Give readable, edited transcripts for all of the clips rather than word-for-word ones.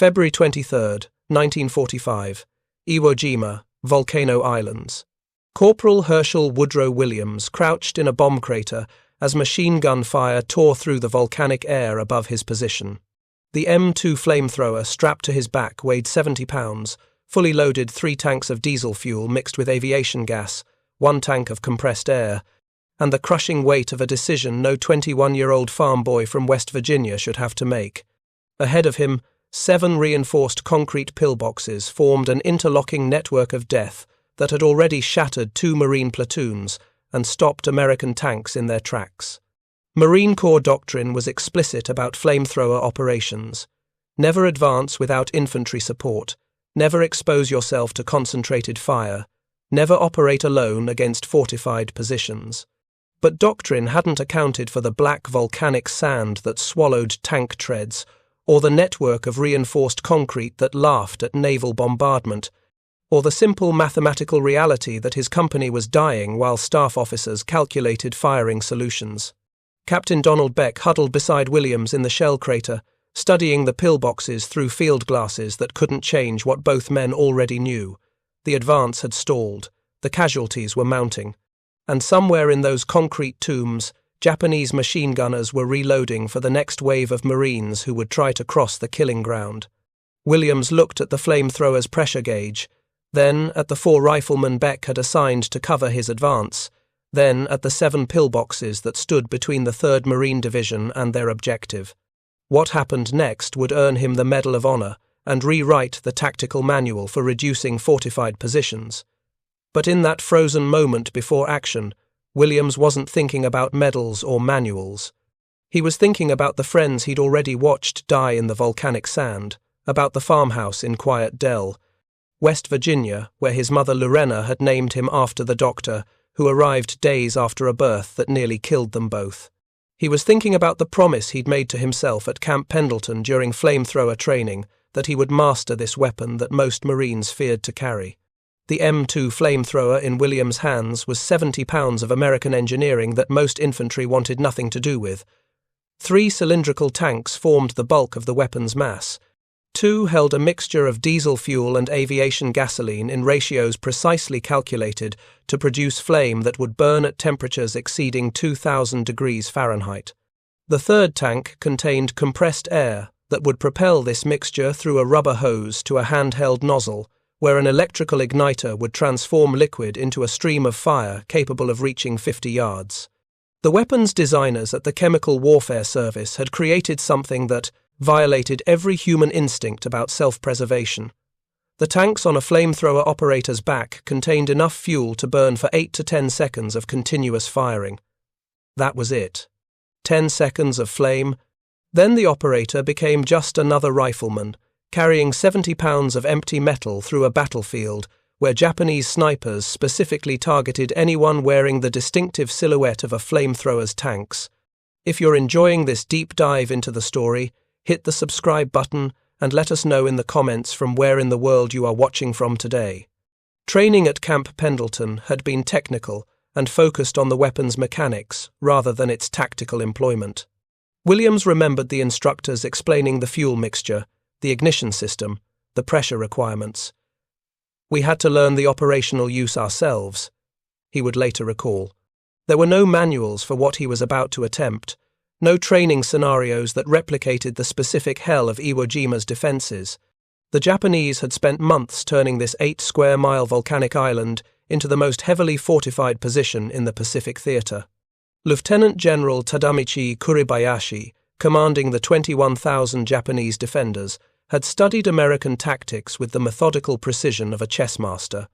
February 23, 1945, Iwo Jima, Volcano Islands. Corporal Hershel Woodrow Williams crouched in a bomb crater as machine gun fire tore through the volcanic air above his position. The M2 flamethrower strapped to his back weighed 70 pounds, fully loaded 3 tanks of diesel fuel mixed with aviation gas, 1 tank of compressed air, and the crushing weight of a decision no 21-year-old farm boy from West Virginia should have to make. Ahead of him, 7 reinforced concrete pillboxes formed an interlocking network of death that had already shattered 2 Marine platoons and stopped American tanks in their tracks. Marine Corps doctrine was explicit about flamethrower operations. Never advance without infantry support, never expose yourself to concentrated fire, never operate alone against fortified positions. But doctrine hadn't accounted for the black volcanic sand that swallowed tank treads, or the network of reinforced concrete that laughed at naval bombardment, or the simple mathematical reality that his company was dying while staff officers calculated firing solutions. Captain Donald Beck huddled beside Williams in the shell crater, studying the pillboxes through field glasses that couldn't change what both men already knew. The advance had stalled, the casualties were mounting, and somewhere in those concrete tombs, Japanese machine gunners were reloading for the next wave of Marines who would try to cross the killing ground. Williams looked at the flamethrower's pressure gauge, then at the 4 riflemen Beck had assigned to cover his advance, then at the 7 pillboxes that stood between the 3rd Marine Division and their objective. What happened next would earn him the Medal of Honor and rewrite the tactical manual for reducing fortified positions. But in that frozen moment before action, Williams wasn't thinking about medals or manuals. He was thinking about the friends he'd already watched die in the volcanic sand, about the farmhouse in Quiet Dell, West Virginia, where his mother Lurenna had named him after the doctor who arrived days after a birth that nearly killed them both. He was thinking about the promise he'd made to himself at Camp Pendleton during flamethrower training that he would master this weapon that most Marines feared to carry. The M2 flamethrower in Williams' hands was 70 pounds of American engineering that most infantry wanted nothing to do with. 3 cylindrical tanks formed the bulk of the weapon's mass. 2 held a mixture of diesel fuel and aviation gasoline in ratios precisely calculated to produce flame that would burn at temperatures exceeding 2,000 degrees Fahrenheit. The 3rd tank contained compressed air that would propel this mixture through a rubber hose to a handheld nozzle, where an electrical igniter would transform liquid into a stream of fire capable of reaching 50 yards. The weapons designers at the Chemical Warfare Service had created something that violated every human instinct about self-preservation. The tanks on a flamethrower operator's back contained enough fuel to burn for 8 to 10 seconds of continuous firing. That was it. 10 seconds of flame. Then the operator became just another rifleman, carrying 70 pounds of empty metal through a battlefield where Japanese snipers specifically targeted anyone wearing the distinctive silhouette of a flamethrower's tanks. If you're enjoying this deep dive into the story, hit the subscribe button and let us know in the comments from where in the world you are watching from today. Training at Camp Pendleton had been technical and focused on the weapon's mechanics rather than its tactical employment. Williams remembered the instructors explaining the fuel mixture, the ignition system, the pressure requirements. We had to learn the operational use ourselves, he would later recall. There were no manuals for what he was about to attempt, no training scenarios that replicated the specific hell of Iwo Jima's defences. The Japanese had spent months turning this 8-square-mile volcanic island into the most heavily fortified position in the Pacific Theatre. Lieutenant General Tadamichi Kuribayashi, commanding the 21,000 Japanese defenders, had studied American tactics with the methodical precision of a chess master.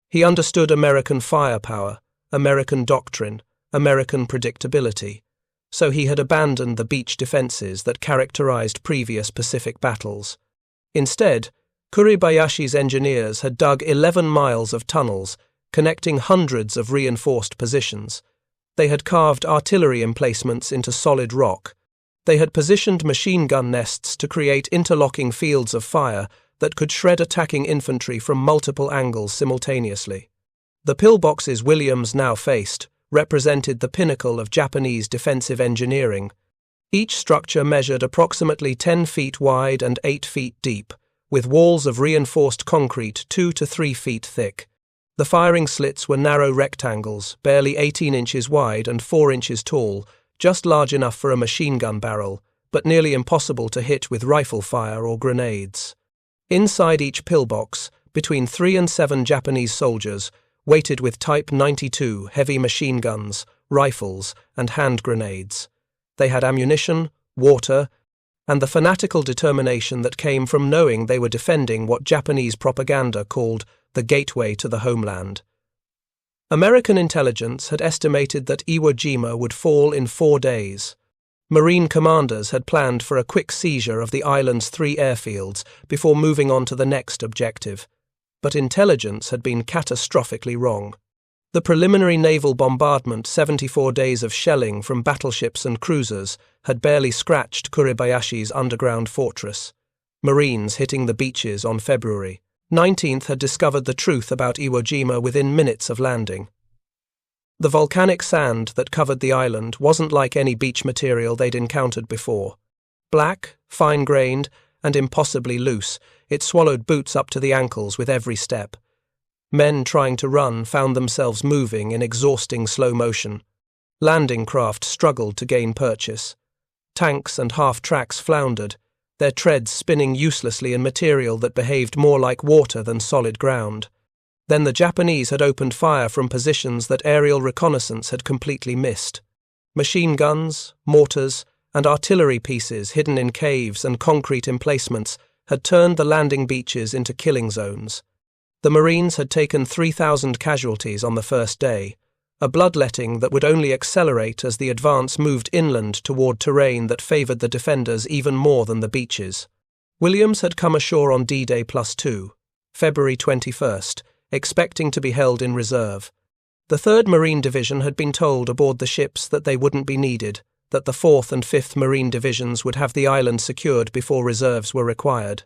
He understood American firepower, American doctrine, American predictability, so he had abandoned the beach defenses that characterized previous Pacific battles. Instead, Kuribayashi's engineers had dug 11 miles of tunnels, connecting hundreds of reinforced positions. They had carved artillery emplacements into solid rock. They had positioned machine gun nests to create interlocking fields of fire that could shred attacking infantry from multiple angles simultaneously. The pillboxes Williams now faced represented the pinnacle of Japanese defensive engineering. Each structure measured approximately 10 feet wide and 8 feet deep, with walls of reinforced concrete 2 to 3 feet thick. The firing slits were narrow rectangles, barely 18 inches wide and 4 inches tall, just large enough for a machine gun barrel, but nearly impossible to hit with rifle fire or grenades. Inside each pillbox, between 3 and 7 Japanese soldiers, weighted with Type 92 heavy machine guns, rifles, and hand grenades. They had ammunition, water, and the fanatical determination that came from knowing they were defending what Japanese propaganda called the gateway to the homeland. American intelligence had estimated that Iwo Jima would fall in 4 days. Marine commanders had planned for a quick seizure of the island's 3 airfields before moving on to the next objective, but intelligence had been catastrophically wrong. The preliminary naval bombardment, 74 days of shelling from battleships and cruisers, had barely scratched Kuribayashi's underground fortress. Marines hitting the beaches on February 19th had discovered the truth about Iwo Jima within minutes of landing. The volcanic sand that covered the island wasn't like any beach material they'd encountered before. Black, fine-grained, and impossibly loose, it swallowed boots up to the ankles with every step. Men trying to run found themselves moving in exhausting slow motion. Landing craft struggled to gain purchase. Tanks and half-tracks floundered, their treads spinning uselessly in material that behaved more like water than solid ground. Then the Japanese had opened fire from positions that aerial reconnaissance had completely missed. Machine guns, mortars, and artillery pieces hidden in caves and concrete emplacements had turned the landing beaches into killing zones. The Marines had taken 3,000 casualties on the first day, a bloodletting that would only accelerate as the advance moved inland toward terrain that favoured the defenders even more than the beaches. Williams had come ashore on D-Day +2, February 21st, expecting to be held in reserve. The 3rd Marine Division had been told aboard the ships that they wouldn't be needed, that the 4th and 5th Marine Divisions would have the island secured before reserves were required.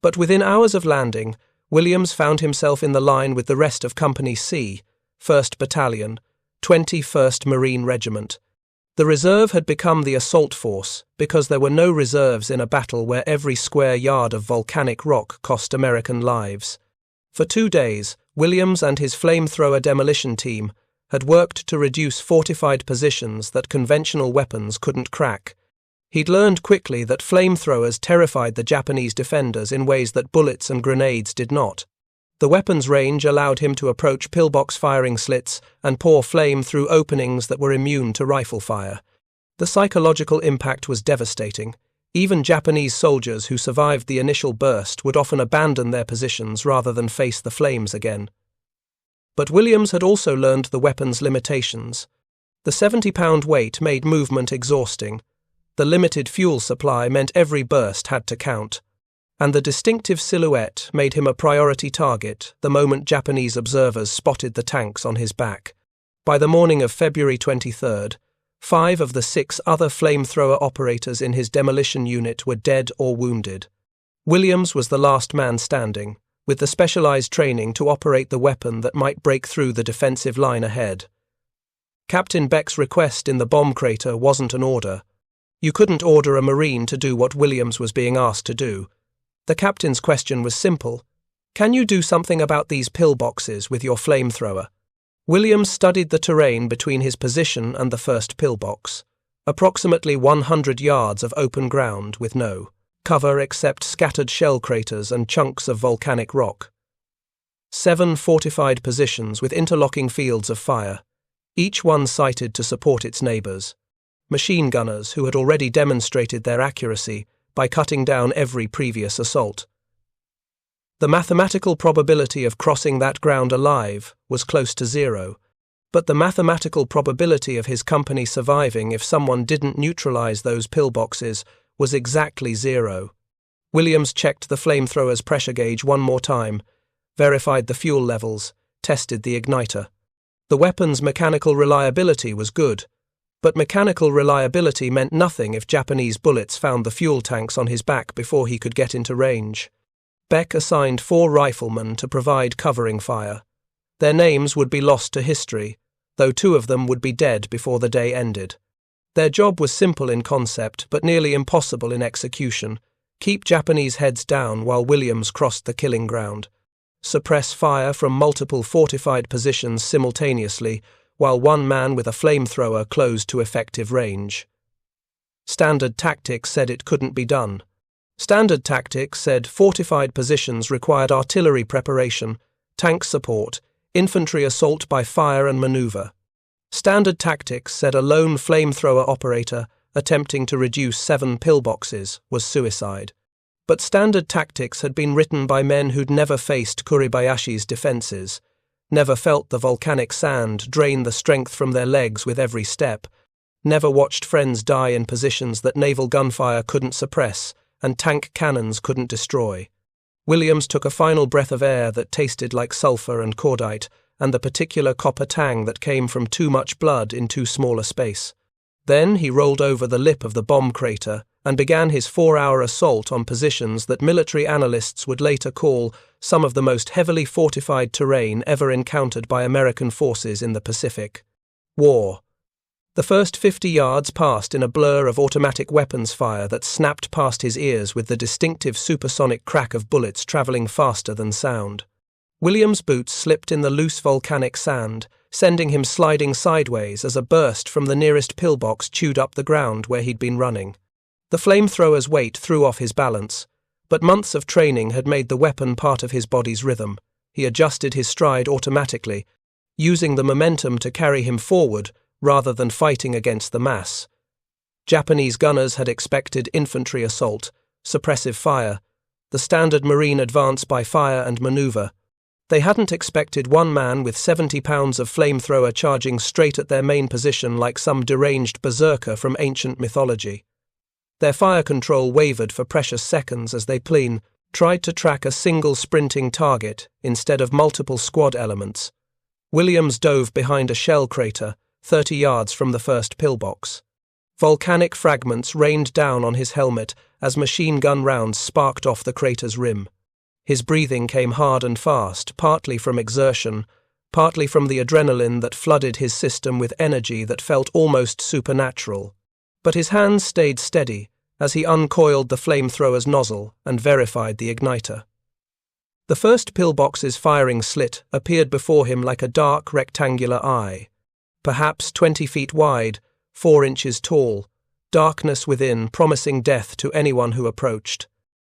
But within hours of landing, Williams found himself in the line with the rest of Company C, 1st Battalion, 21st Marine Regiment. The reserve had become the assault force because there were no reserves in a battle where every square yard of volcanic rock cost American lives. For 2 days, Williams and his flamethrower demolition team had worked to reduce fortified positions that conventional weapons couldn't crack. He'd learned quickly that flamethrowers terrified the Japanese defenders in ways that bullets and grenades did not. The weapon's range allowed him to approach pillbox firing slits and pour flame through openings that were immune to rifle fire. The psychological impact was devastating. Even Japanese soldiers who survived the initial burst would often abandon their positions rather than face the flames again. But Williams had also learned the weapon's limitations. The 70-pound weight made movement exhausting. The limited fuel supply meant every burst had to count. And the distinctive silhouette made him a priority target the moment Japanese observers spotted the tanks on his back. By the morning of February 23rd, 5 of the 6 other flamethrower operators in his demolition unit were dead or wounded. Williams was the last man standing, with the specialized training to operate the weapon that might break through the defensive line ahead. Captain Beck's request in the bomb crater wasn't an order. You couldn't order a Marine to do what Williams was being asked to do. The captain's question was simple. Can you do something about these pillboxes with your flamethrower? Williams studied the terrain between his position and the first pillbox, approximately 100 yards of open ground with no cover except scattered shell craters and chunks of volcanic rock. 7 fortified positions with interlocking fields of fire, each one sited to support its neighbours. Machine gunners who had already demonstrated their accuracy by cutting down every previous assault. The mathematical probability of crossing that ground alive was close to 0, but the mathematical probability of his company surviving if someone didn't neutralize those pillboxes was exactly 0. Williams checked the flamethrower's pressure gauge one more time, verified the fuel levels, tested the igniter. The weapon's mechanical reliability was good, but mechanical reliability meant nothing if Japanese bullets found the fuel tanks on his back before he could get into range. Beck assigned 4 riflemen to provide covering fire. Their names would be lost to history, though 2 of them would be dead before the day ended. Their job was simple in concept, but nearly impossible in execution. Keep Japanese heads down while Williams crossed the killing ground. Suppress fire from multiple fortified positions simultaneously, while one man with a flamethrower closed to effective range. Standard Tactics said it couldn't be done. Standard Tactics said fortified positions required artillery preparation, tank support, infantry assault by fire and maneuver. Standard Tactics said a lone flamethrower operator attempting to reduce 7 pillboxes was suicide. But Standard Tactics had been written by men who'd never faced Kuribayashi's defenses, never felt the volcanic sand drain the strength from their legs with every step, never watched friends die in positions that naval gunfire couldn't suppress and tank cannons couldn't destroy. Williams took a final breath of air that tasted like sulfur and cordite, and the particular copper tang that came from too much blood in too small a space. Then he rolled over the lip of the bomb crater and began his 4-hour assault on positions that military analysts would later call some of the most heavily fortified terrain ever encountered by American forces in the Pacific. War. The first 50 yards passed in a blur of automatic weapons fire that snapped past his ears with the distinctive supersonic crack of bullets traveling faster than sound. Williams' boots slipped in the loose volcanic sand, sending him sliding sideways as a burst from the nearest pillbox chewed up the ground where he'd been running. The flamethrower's weight threw off his balance, but months of training had made the weapon part of his body's rhythm. He adjusted his stride automatically, using the momentum to carry him forward rather than fighting against the mass. Japanese gunners had expected infantry assault, suppressive fire, the standard Marine advance by fire and maneuver. They hadn't expected one man with 70 pounds of flamethrower charging straight at their main position like some deranged berserker from ancient mythology. Their fire control wavered for precious seconds as they tried to track a single sprinting target instead of multiple squad elements. Williams dove behind a shell crater, 30 yards from the first pillbox. Volcanic fragments rained down on his helmet as machine gun rounds sparked off the crater's rim. His breathing came hard and fast, partly from exertion, partly from the adrenaline that flooded his system with energy that felt almost supernatural. But his hands stayed steady as he uncoiled the flamethrower's nozzle and verified the igniter. The first pillbox's firing slit appeared before him like a dark rectangular eye, perhaps 20 feet wide, 4 inches tall, darkness within promising death to anyone who approached.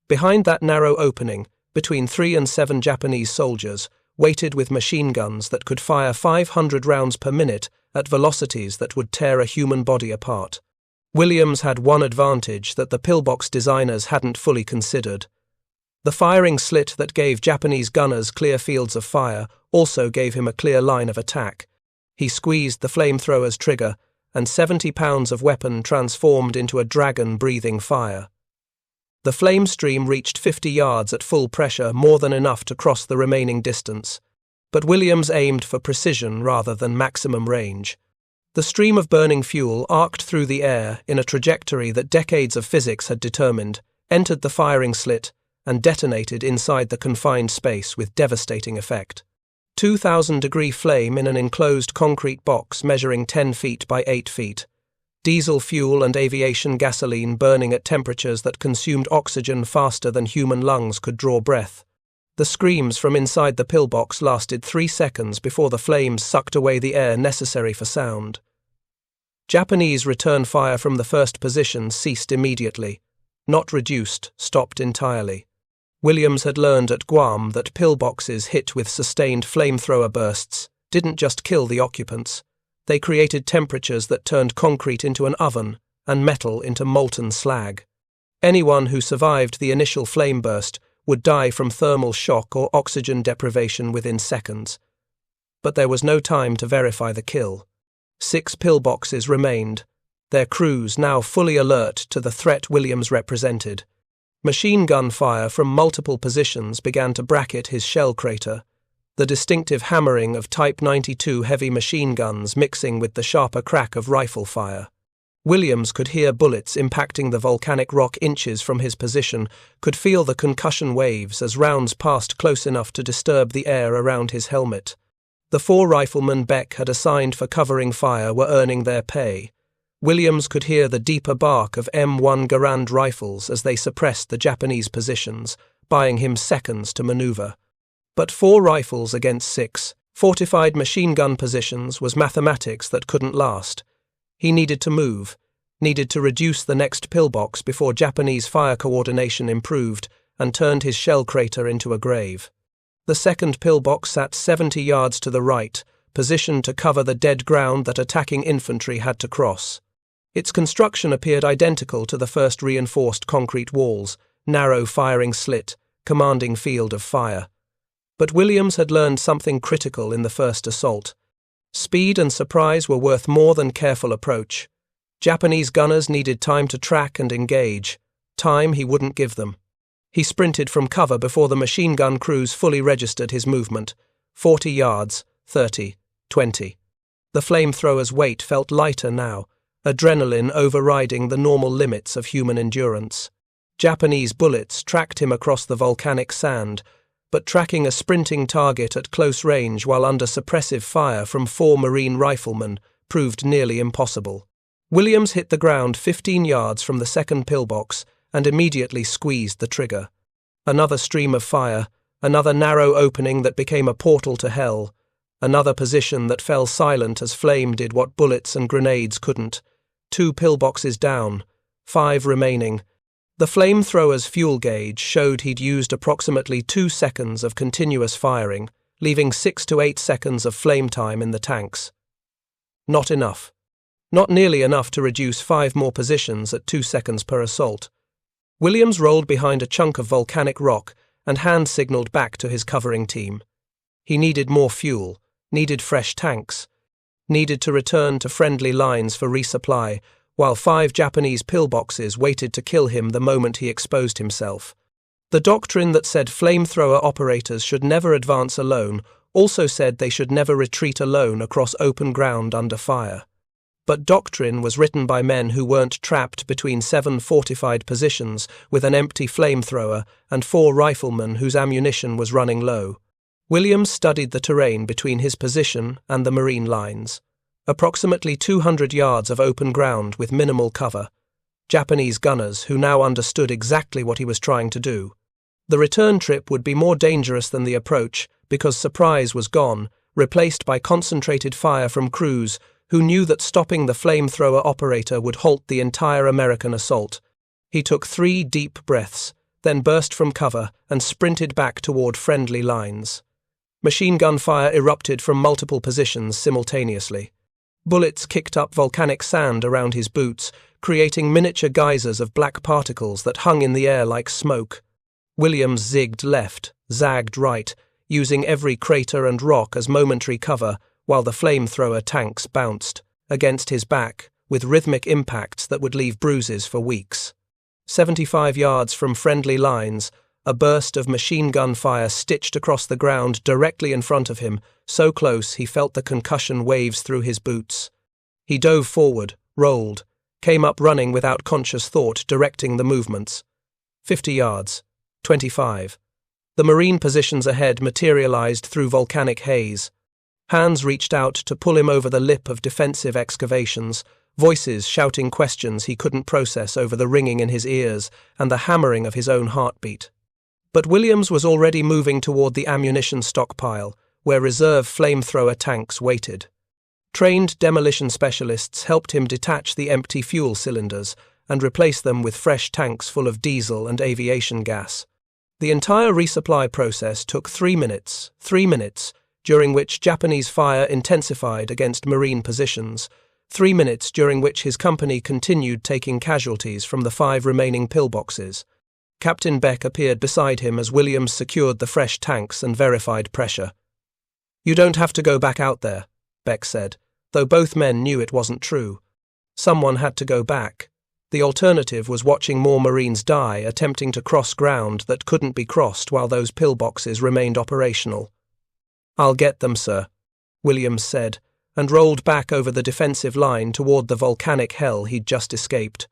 Behind that narrow opening, between 3 and 7 Japanese soldiers, weighted with machine guns that could fire 500 rounds per minute at velocities that would tear a human body apart. Williams had one advantage that the pillbox designers hadn't fully considered. The firing slit that gave Japanese gunners clear fields of fire also gave him a clear line of attack. He squeezed the flamethrower's trigger, and 70 pounds of weapon transformed into a dragon breathing fire. The flame stream reached 50 yards at full pressure, more than enough to cross the remaining distance. But Williams aimed for precision rather than maximum range. The stream of burning fuel arced through the air in a trajectory that decades of physics had determined, entered the firing slit, and detonated inside the confined space with devastating effect. 2,000-degree flame in an enclosed concrete box measuring 10 feet by 8 feet. Diesel fuel and aviation gasoline burning at temperatures that consumed oxygen faster than human lungs could draw breath. The screams from inside the pillbox lasted 3 seconds before the flames sucked away the air necessary for sound. Japanese return fire from the first position ceased immediately. Not reduced, stopped entirely. Williams had learned at Guam that pillboxes hit with sustained flamethrower bursts didn't just kill the occupants. They created temperatures that turned concrete into an oven and metal into molten slag. Anyone who survived the initial flame burst would die from thermal shock or oxygen deprivation within seconds. But there was no time to verify the kill. 6 pillboxes remained, their crews now fully alert to the threat Williams represented. Machine gun fire from multiple positions began to bracket his shell crater, the distinctive hammering of Type 92 heavy machine guns mixing with the sharper crack of rifle fire. Williams could hear bullets impacting the volcanic rock inches from his position, could feel the concussion waves as rounds passed close enough to disturb the air around his helmet. The 4 riflemen Beck had assigned for covering fire were earning their pay. Williams could hear the deeper bark of M1 Garand rifles as they suppressed the Japanese positions, buying him seconds to maneuver. But 4 rifles against 6 fortified machine gun positions was mathematics that couldn't last. He needed to move, needed to reduce the next pillbox before Japanese fire coordination improved and turned his shell crater into a grave. The second pillbox sat 70 yards to the right, positioned to cover the dead ground that attacking infantry had to cross. Its construction appeared identical to the first reinforced concrete walls, narrow firing slit, commanding field of fire. But Williams had learned something critical in the first assault. Speed and surprise were worth more than careful approach. Japanese gunners needed time to track and engage, time he wouldn't give them. He sprinted from cover before the machine gun crews fully registered his movement. 40 yards, 30, 20. The flamethrower's weight felt lighter now, adrenaline overriding the normal limits of human endurance. Japanese bullets tracked him across the volcanic sand, but tracking a sprinting target at close range while under suppressive fire from 4 Marine riflemen proved nearly impossible. Williams hit the ground 15 yards from the second pillbox and immediately squeezed the trigger. Another stream of fire, another narrow opening that became a portal to hell, another position that fell silent as flame did what bullets and grenades couldn't. 2 pillboxes down, 5 remaining. The flamethrower's fuel gauge showed he'd used approximately 2 seconds of continuous firing, leaving 6 to 8 seconds of flame time in the tanks. Not enough. Not nearly enough to reduce 5 more positions at 2 seconds per assault. Williams rolled behind a chunk of volcanic rock and hand-signaled back to his covering team. He needed more fuel, needed fresh tanks, needed to return to friendly lines for resupply, while 5 Japanese pillboxes waited to kill him the moment he exposed himself. The doctrine that said flamethrower operators should never advance alone also said they should never retreat alone across open ground under fire. But doctrine was written by men who weren't trapped between 7 fortified positions with an empty flamethrower and 4 riflemen whose ammunition was running low. Williams studied the terrain between his position and the Marine lines. Approximately 200 yards of open ground with minimal cover. Japanese gunners who now understood exactly what he was trying to do. The return trip would be more dangerous than the approach because surprise was gone, replaced by concentrated fire from crews who knew that stopping the flamethrower operator would halt the entire American assault. He took 3 deep breaths, then burst from cover and sprinted back toward friendly lines. Machine gun fire erupted from multiple positions simultaneously. Bullets kicked up volcanic sand around his boots, creating miniature geysers of black particles that hung in the air like smoke. Williams zigged left, zagged right, using every crater and rock as momentary cover, while the flamethrower tanks bounced against his back with rhythmic impacts that would leave bruises for weeks. 75 yards from friendly lines, a burst of machine gun fire stitched across the ground directly in front of him, so close he felt the concussion waves through his boots. He dove forward, rolled, came up running without conscious thought, directing the movements. 50 yards, 25. The Marine positions ahead materialized through volcanic haze. Hands reached out to pull him over the lip of defensive excavations, voices shouting questions he couldn't process over the ringing in his ears and the hammering of his own heartbeat. But Williams was already moving toward the ammunition stockpile, where reserve flamethrower tanks waited. Trained demolition specialists helped him detach the empty fuel cylinders and replace them with fresh tanks full of diesel and aviation gas. The entire resupply process took 3 minutes, during which Japanese fire intensified against Marine positions, 3 minutes during which his company continued taking casualties from the 5 remaining pillboxes. Captain Beck appeared beside him as Williams secured the fresh tanks and verified pressure. "You don't have to go back out there," Beck said, though both men knew it wasn't true. Someone had to go back. The alternative was watching more Marines die attempting to cross ground that couldn't be crossed while those pillboxes remained operational. "I'll get them, sir," Williams said, and rolled back over the defensive line toward the volcanic hell he'd just escaped.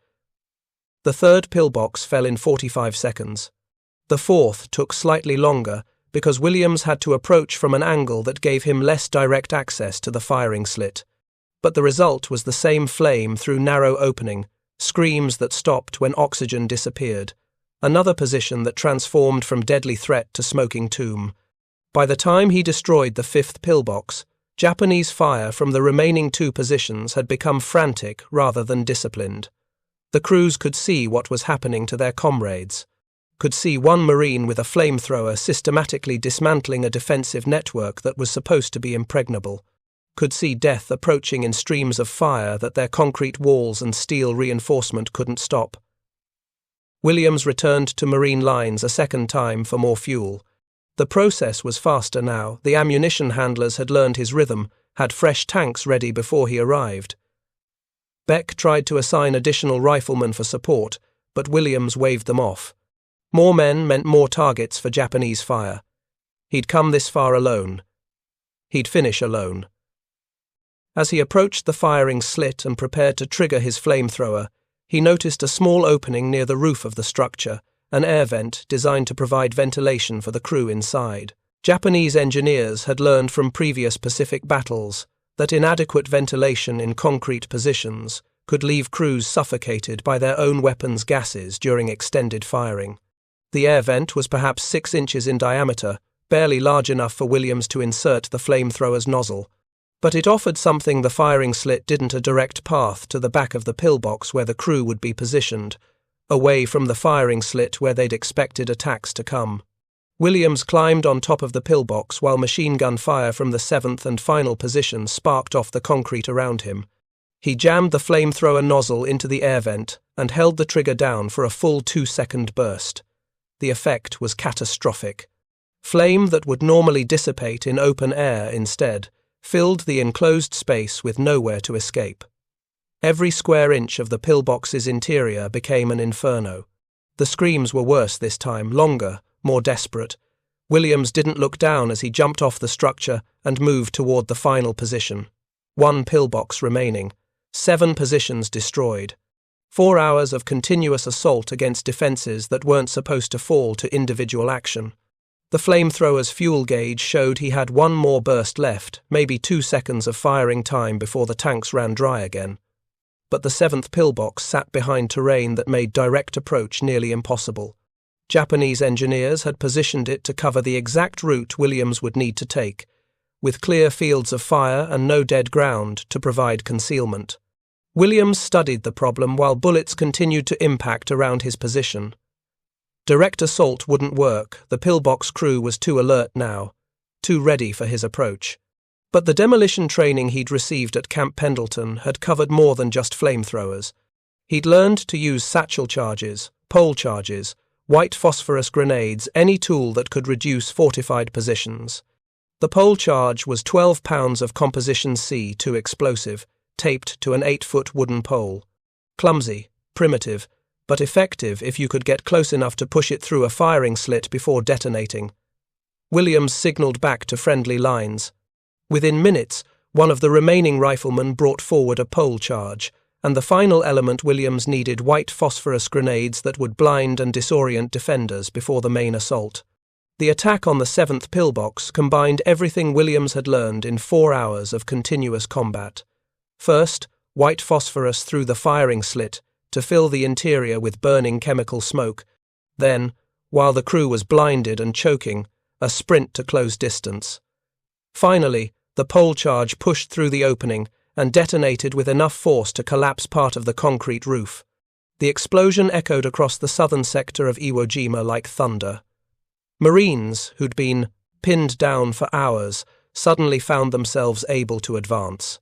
The 3rd pillbox fell in 45 seconds. The 4th took slightly longer because Williams had to approach from an angle that gave him less direct access to the firing slit. But the result was the same flame through narrow opening, screams that stopped when oxygen disappeared, another position that transformed from deadly threat to smoking tomb. By the time he destroyed the fifth pillbox, Japanese fire from the remaining two positions had become frantic rather than disciplined. The crews could see what was happening to their comrades, could see one Marine with a flamethrower systematically dismantling a defensive network that was supposed to be impregnable, could see death approaching in streams of fire that their concrete walls and steel reinforcement couldn't stop. Williams returned to Marine lines a second time for more fuel. The process was faster now. The ammunition handlers had learned his rhythm, had fresh tanks ready before he arrived. Beck tried to assign additional riflemen for support, but Williams waved them off. More men meant more targets for Japanese fire. He'd come this far alone. He'd finish alone. As he approached the firing slit and prepared to trigger his flamethrower, he noticed a small opening near the roof of the structure, an air vent designed to provide ventilation for the crew inside. Japanese engineers had learned from previous Pacific battles that inadequate ventilation in concrete positions could leave crews suffocated by their own weapons' gases during extended firing. The air vent was perhaps 6 inches in diameter, barely large enough for Williams to insert the flamethrower's nozzle, but it offered something the firing slit didn't: a direct path to the back of the pillbox where the crew would be positioned, away from the firing slit where they'd expected attacks to come. Williams climbed on top of the pillbox while machine gun fire from the 7th and final position sparked off the concrete around him. He jammed the flamethrower nozzle into the air vent and held the trigger down for a full 2-second burst. The effect was catastrophic. Flame that would normally dissipate in open air instead filled the enclosed space with nowhere to escape. Every square inch of the pillbox's interior became an inferno. The screams were worse this time, longer, more desperate. Williams didn't look down as he jumped off the structure and moved toward the final position. 1 pillbox remaining. 7 positions destroyed. 4 hours of continuous assault against defenses that weren't supposed to fall to individual action. The flamethrower's fuel gauge showed he had 1 more burst left, maybe 2 seconds of firing time before the tanks ran dry again. But the 7th pillbox sat behind terrain that made direct approach nearly impossible. Japanese engineers had positioned it to cover the exact route Williams would need to take, with clear fields of fire and no dead ground to provide concealment. Williams studied the problem while bullets continued to impact around his position. Direct assault wouldn't work. The pillbox crew was too alert now, too ready for his approach. But the demolition training he'd received at Camp Pendleton had covered more than just flamethrowers. He'd learned to use satchel charges, pole charges, white phosphorus grenades, any tool that could reduce fortified positions. The pole charge was 12 pounds of Composition C2 explosive, taped to an 8-foot wooden pole. Clumsy, primitive, but effective if you could get close enough to push it through a firing slit before detonating. Williams signaled back to friendly lines. Within minutes, one of the remaining riflemen brought forward a pole charge, and the final element Williams needed: white phosphorus grenades that would blind and disorient defenders before the main assault. The attack on the 7th pillbox combined everything Williams had learned in 4 hours of continuous combat. First, white phosphorus through the firing slit to fill the interior with burning chemical smoke. Then, while the crew was blinded and choking, a sprint to close distance. Finally, the pole charge pushed through the opening and detonated with enough force to collapse part of the concrete roof. The explosion echoed across the southern sector of Iwo Jima like thunder. Marines, who'd been pinned down for hours, suddenly found themselves able to advance.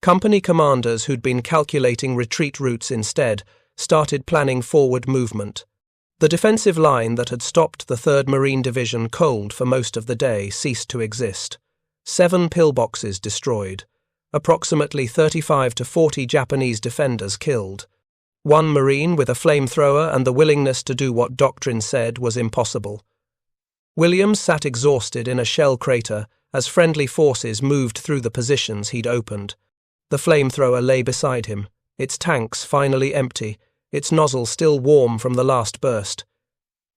Company commanders who'd been calculating retreat routes instead started planning forward movement. The defensive line that had stopped the 3rd Marine Division cold for most of the day ceased to exist. 7 pillboxes destroyed. Approximately 35 to 40 Japanese defenders killed. 1 Marine with a flamethrower and the willingness to do what doctrine said was impossible. Williams sat exhausted in a shell crater as friendly forces moved through the positions he'd opened. The flamethrower lay beside him, its tanks finally empty, its nozzle still warm from the last burst.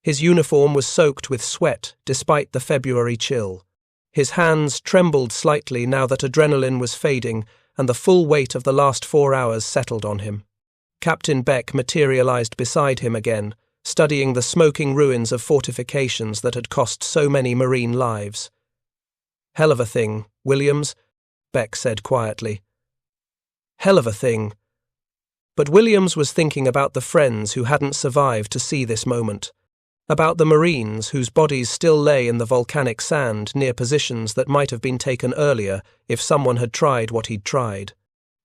His uniform was soaked with sweat despite the February chill. His hands trembled slightly now that adrenaline was fading and the full weight of the last 4 hours settled on him. Captain Beck materialized beside him again, studying the smoking ruins of fortifications that had cost so many Marine lives. "Hell of a thing, Williams," Beck said quietly. "Hell of a thing." But Williams was thinking about the friends who hadn't survived to see this moment, about the Marines whose bodies still lay in the volcanic sand near positions that might have been taken earlier if someone had tried what he'd tried,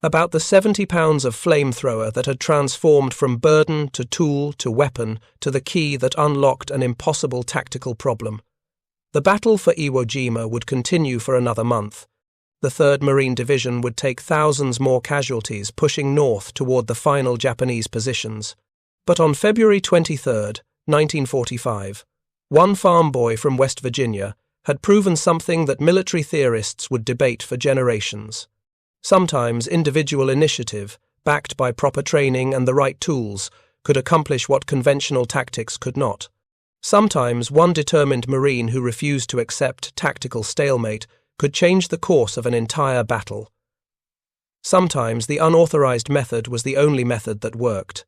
about the 70 pounds of flamethrower that had transformed from burden to tool to weapon to the key that unlocked an impossible tactical problem. The battle for Iwo Jima would continue for another month. The 3rd Marine Division would take thousands more casualties pushing north toward the final Japanese positions. But on February 23, 1945, one farm boy from West Virginia had proven something that military theorists would debate for generations. Sometimes individual initiative, backed by proper training and the right tools, could accomplish what conventional tactics could not. Sometimes one determined Marine who refused to accept tactical stalemate could change the course of an entire battle. Sometimes the unauthorized method was the only method that worked.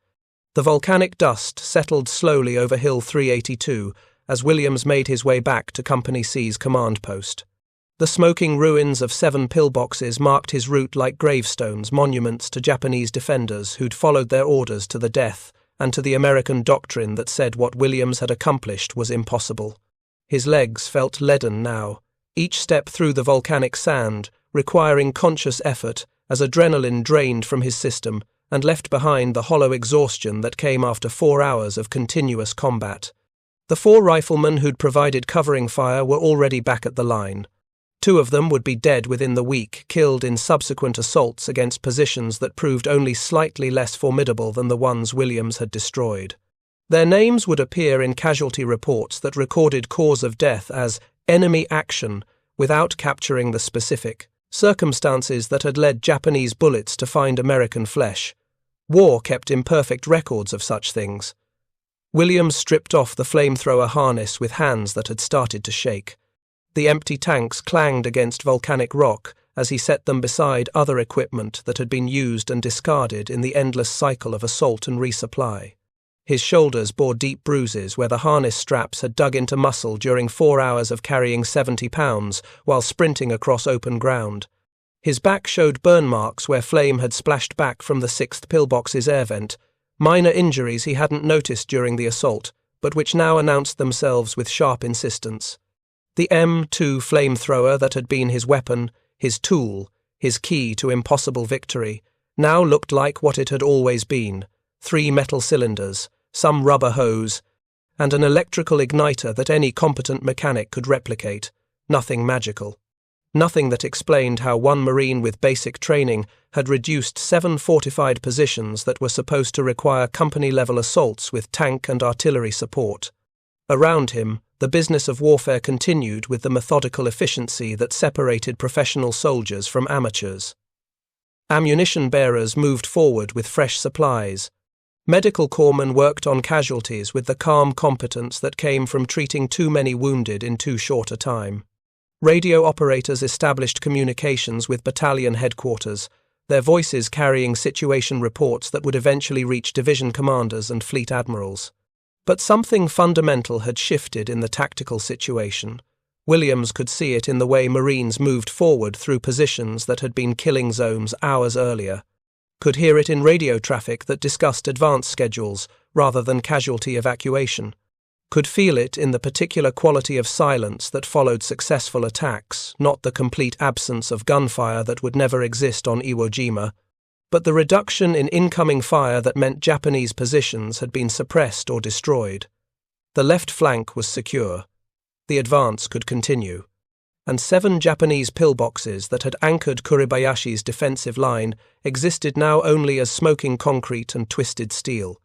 The volcanic dust settled slowly over Hill 382 as Williams made his way back to Company C's command post. The smoking ruins of 7 pillboxes marked his route like gravestones, monuments to Japanese defenders who'd followed their orders to the death and to the American doctrine that said what Williams had accomplished was impossible. His legs felt leaden now, each step through the volcanic sand requiring conscious effort as adrenaline drained from his system and left behind the hollow exhaustion that came after 4 hours of continuous combat. The 4 riflemen who'd provided covering fire were already back at the line. 2 of them would be dead within the week, killed in subsequent assaults against positions that proved only slightly less formidable than the ones Williams had destroyed. Their names would appear in casualty reports that recorded cause of death as enemy action without capturing the specific circumstances that had led Japanese bullets to find American flesh. War kept imperfect records of such things. Williams stripped off the flamethrower harness with hands that had started to shake. The empty tanks clanged against volcanic rock as he set them beside other equipment that had been used and discarded in the endless cycle of assault and resupply. His shoulders bore deep bruises where the harness straps had dug into muscle during 4 hours of carrying 70 pounds while sprinting across open ground. His back showed burn marks where flame had splashed back from the 6th pillbox's air vent, minor injuries he hadn't noticed during the assault, but which now announced themselves with sharp insistence. The M2 flamethrower that had been his weapon, his tool, his key to impossible victory, now looked like what it had always been: 3 metal cylinders, some rubber hose, and an electrical igniter that any competent mechanic could replicate. Nothing magical. Nothing that explained how one Marine with basic training had reduced 7 fortified positions that were supposed to require company-level assaults with tank and artillery support. Around him, the business of warfare continued with the methodical efficiency that separated professional soldiers from amateurs. Ammunition bearers moved forward with fresh supplies. Medical corpsmen worked on casualties with the calm competence that came from treating too many wounded in too short a time. Radio operators established communications with battalion headquarters, their voices carrying situation reports that would eventually reach division commanders and fleet admirals. But something fundamental had shifted in the tactical situation. Williams could see it in the way Marines moved forward through positions that had been killing zones hours earlier. Could hear it in radio traffic that discussed advance schedules rather than casualty evacuation. Could feel it in the particular quality of silence that followed successful attacks, not the complete absence of gunfire that would never exist on Iwo Jima, but the reduction in incoming fire that meant Japanese positions had been suppressed or destroyed. The left flank was secure. The advance could continue. And 7 Japanese pillboxes that had anchored Kuribayashi's defensive line existed now only as smoking concrete and twisted steel.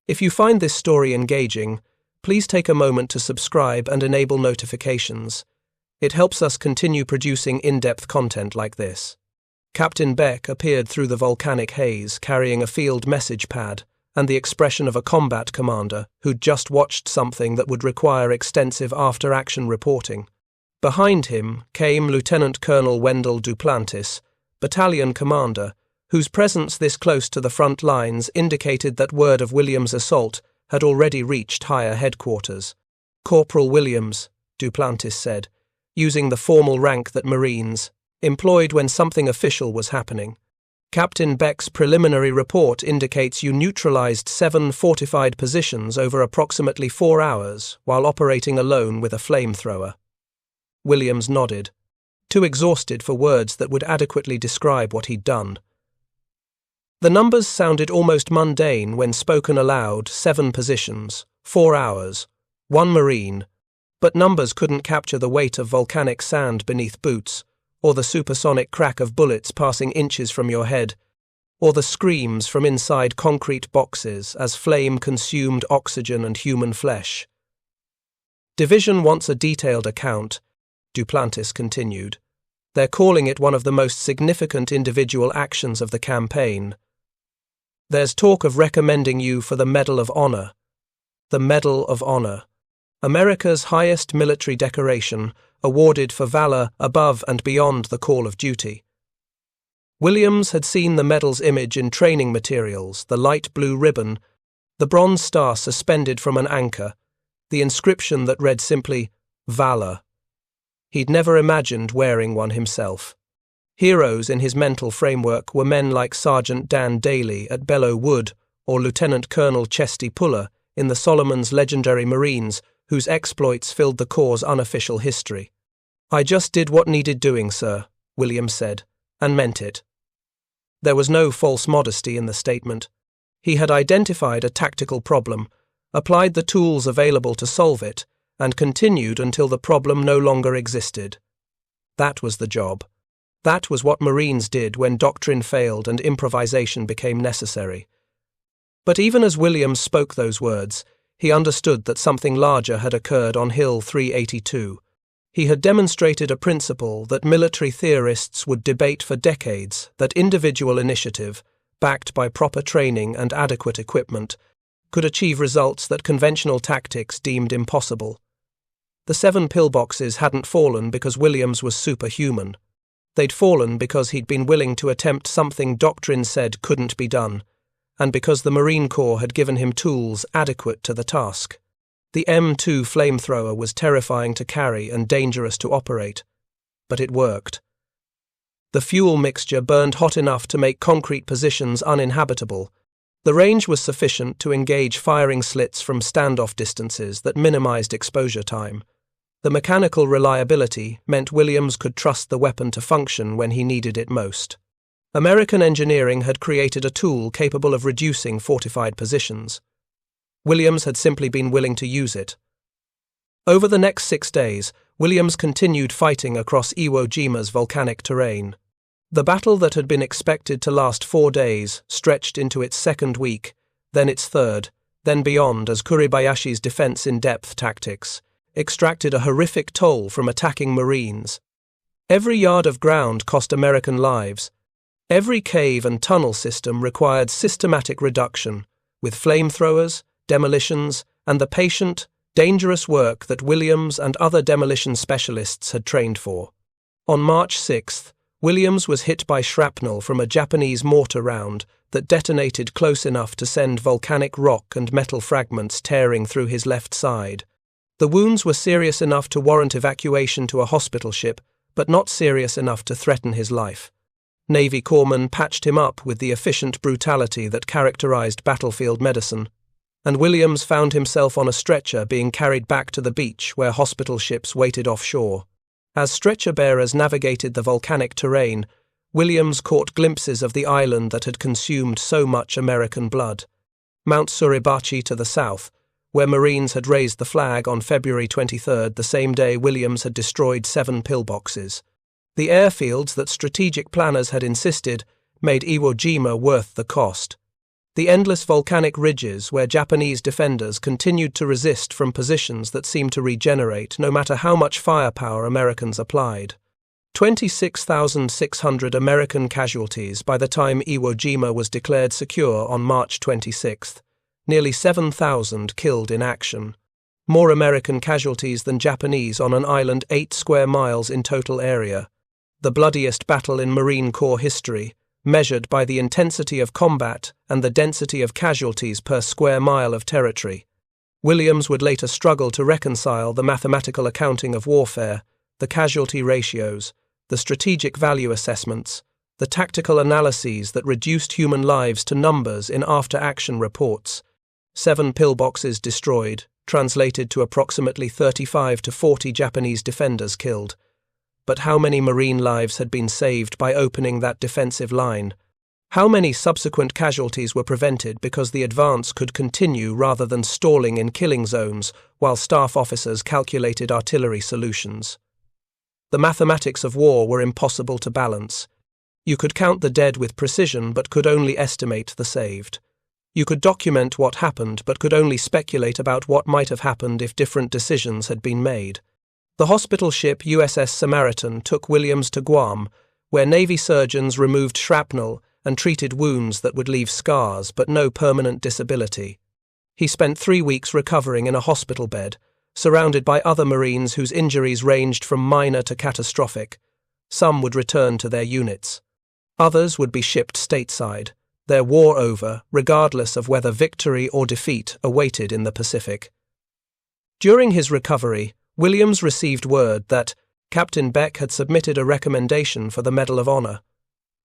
If you find this story engaging, please take a moment to subscribe and enable notifications. It helps us continue producing in-depth content like this. Captain Beck appeared through the volcanic haze carrying a field message pad and the expression of a combat commander who'd just watched something that would require extensive after-action reporting. Behind him came Lieutenant Colonel Wendell Duplantis, battalion commander, whose presence this close to the front lines indicated that word of Williams' assault had already reached higher headquarters. Corporal Williams, Duplantis said, using the formal rank that Marines employed when something official was happening. Captain Beck's preliminary report indicates you neutralized 7 fortified positions over approximately 4 hours while operating alone with a flamethrower. Williams nodded, too exhausted for words that would adequately describe what he'd done. The numbers sounded almost mundane when spoken aloud: 7 positions, 4 hours, 1 Marine, but numbers couldn't capture the weight of volcanic sand beneath boots, or the supersonic crack of bullets passing inches from your head, or the screams from inside concrete boxes as flame consumed oxygen and human flesh. Division wants a detailed account, Duplantis continued. They're calling it one of the most significant individual actions of the campaign. There's talk of recommending you for the Medal of Honor. The Medal of Honor, America's highest military decoration, awarded for valor above and beyond the call of duty. Williams had seen the medal's image in training materials: the light blue ribbon, the bronze star suspended from an anchor, the inscription that read simply, Valor. He'd never imagined wearing one himself. Heroes in his mental framework were men like Sergeant Dan Daly at Belleau Wood or Lieutenant Colonel Chesty Puller in the Solomon's legendary Marines, whose exploits filled the Corps' unofficial history. I just did what needed doing, sir, Williams said, and meant it. There was no false modesty in the statement. He had identified a tactical problem, applied the tools available to solve it, and continued until the problem no longer existed. That was the job. That was what Marines did when doctrine failed and improvisation became necessary. But even as Williams spoke those words, he understood that something larger had occurred on Hill 382. He had demonstrated a principle that military theorists would debate for decades: that individual initiative, backed by proper training and adequate equipment, could achieve results that conventional tactics deemed impossible. The 7 pillboxes hadn't fallen because Williams was superhuman. They'd fallen because he'd been willing to attempt something doctrine said couldn't be done, and because the Marine Corps had given him tools adequate to the task. The M2 flamethrower was terrifying to carry and dangerous to operate, but it worked. The fuel mixture burned hot enough to make concrete positions uninhabitable. The range was sufficient to engage firing slits from standoff distances that minimized exposure time. The mechanical reliability meant Williams could trust the weapon to function when he needed it most. American engineering had created a tool capable of reducing fortified positions. Williams had simply been willing to use it. Over the next 6 days, Williams continued fighting across Iwo Jima's volcanic terrain. The battle that had been expected to last 4 days stretched into its 2nd week, then its 3rd, then beyond as Kuribayashi's defense-in-depth tactics extracted a horrific toll from attacking Marines. Every yard of ground cost American lives. Every cave and tunnel system required systematic reduction, with flamethrowers, demolitions, and the patient, dangerous work that Williams and other demolition specialists had trained for. On March 6th, Williams was hit by shrapnel from a Japanese mortar round that detonated close enough to send volcanic rock and metal fragments tearing through his left side. The wounds were serious enough to warrant evacuation to a hospital ship, but not serious enough to threaten his life. Navy corpsmen patched him up with the efficient brutality that characterized battlefield medicine, and Williams found himself on a stretcher being carried back to the beach where hospital ships waited offshore. As stretcher-bearers navigated the volcanic terrain, Williams caught glimpses of the island that had consumed so much American blood. Mount Suribachi to the south, where Marines had raised the flag on February 23rd, the same day Williams had destroyed 7 pillboxes. The airfields that strategic planners had insisted made Iwo Jima worth the cost. The endless volcanic ridges where Japanese defenders continued to resist from positions that seemed to regenerate no matter how much firepower Americans applied. 26,600 American casualties by the time Iwo Jima was declared secure on March 26th. Nearly 7,000 killed in action. More American casualties than Japanese on an island 8 square miles in total area. the bloodiest battle in Marine Corps history, measured by the intensity of combat and the density of casualties per square mile of territory. Williams would later struggle to reconcile the mathematical accounting of warfare, the casualty ratios, the strategic value assessments, the tactical analyses that reduced human lives to numbers in after-action reports. 7 pillboxes destroyed, translated to approximately 35 to 40 Japanese defenders killed. But how many Marine lives had been saved by opening that defensive line? How many subsequent casualties were prevented because the advance could continue rather than stalling in killing zones while staff officers calculated artillery solutions? The mathematics of war were impossible to balance. You could count the dead with precision but could only estimate the saved. You could document what happened but could only speculate about what might have happened if different decisions had been made. The hospital ship USS Samaritan took Williams to Guam, where Navy surgeons removed shrapnel and treated wounds that would leave scars but no permanent disability. He spent 3 weeks recovering in a hospital bed, surrounded by other Marines whose injuries ranged from minor to catastrophic. Some would return to their units. Others would be shipped stateside, their war over, regardless of whether victory or defeat awaited in the Pacific. During his recovery, Williams received word that Captain Beck had submitted a recommendation for the Medal of Honor.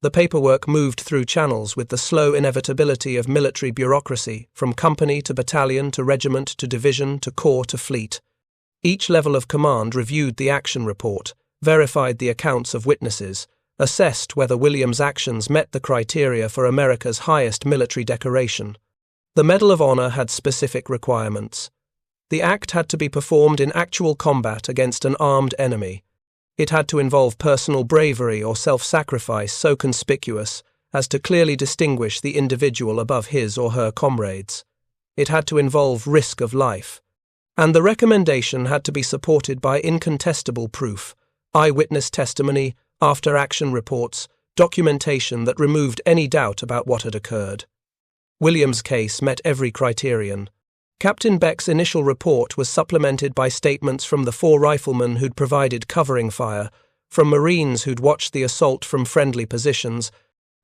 The paperwork moved through channels with the slow inevitability of military bureaucracy, from company to battalion to regiment to division to corps to fleet. Each level of command reviewed the action report, verified the accounts of witnesses, assessed whether Williams' actions met the criteria for America's highest military decoration. The Medal of Honor had specific requirements. The act had to be performed in actual combat against an armed enemy. It had to involve personal bravery or self-sacrifice so conspicuous as to clearly distinguish the individual above his or her comrades. It had to involve risk of life. And the recommendation had to be supported by incontestable proof, eyewitness testimony, after-action reports, documentation that removed any doubt about what had occurred. Williams' case met every criterion. Captain Beck's initial report was supplemented by statements from the 4 riflemen who'd provided covering fire, from Marines who'd watched the assault from friendly positions,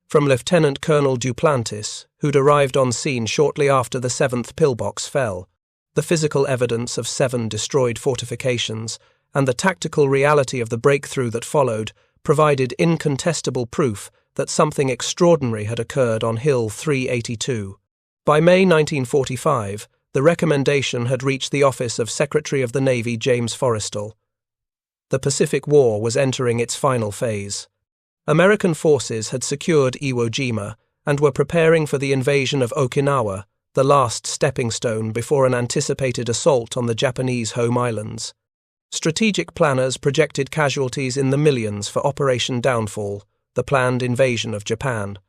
from Lieutenant Colonel Duplantis, who'd arrived on scene shortly after the 7th pillbox fell. The physical evidence of 7 destroyed fortifications, and the tactical reality of the breakthrough that followed, provided incontestable proof that something extraordinary had occurred on Hill 382. By May 1945, the recommendation had reached the office of Secretary of the Navy James Forrestal. The Pacific War was entering its final phase. American forces had secured Iwo Jima and were preparing for the invasion of Okinawa, the last stepping stone before an anticipated assault on the Japanese home islands. Strategic planners projected casualties in the millions for Operation Downfall, the planned invasion of Japan.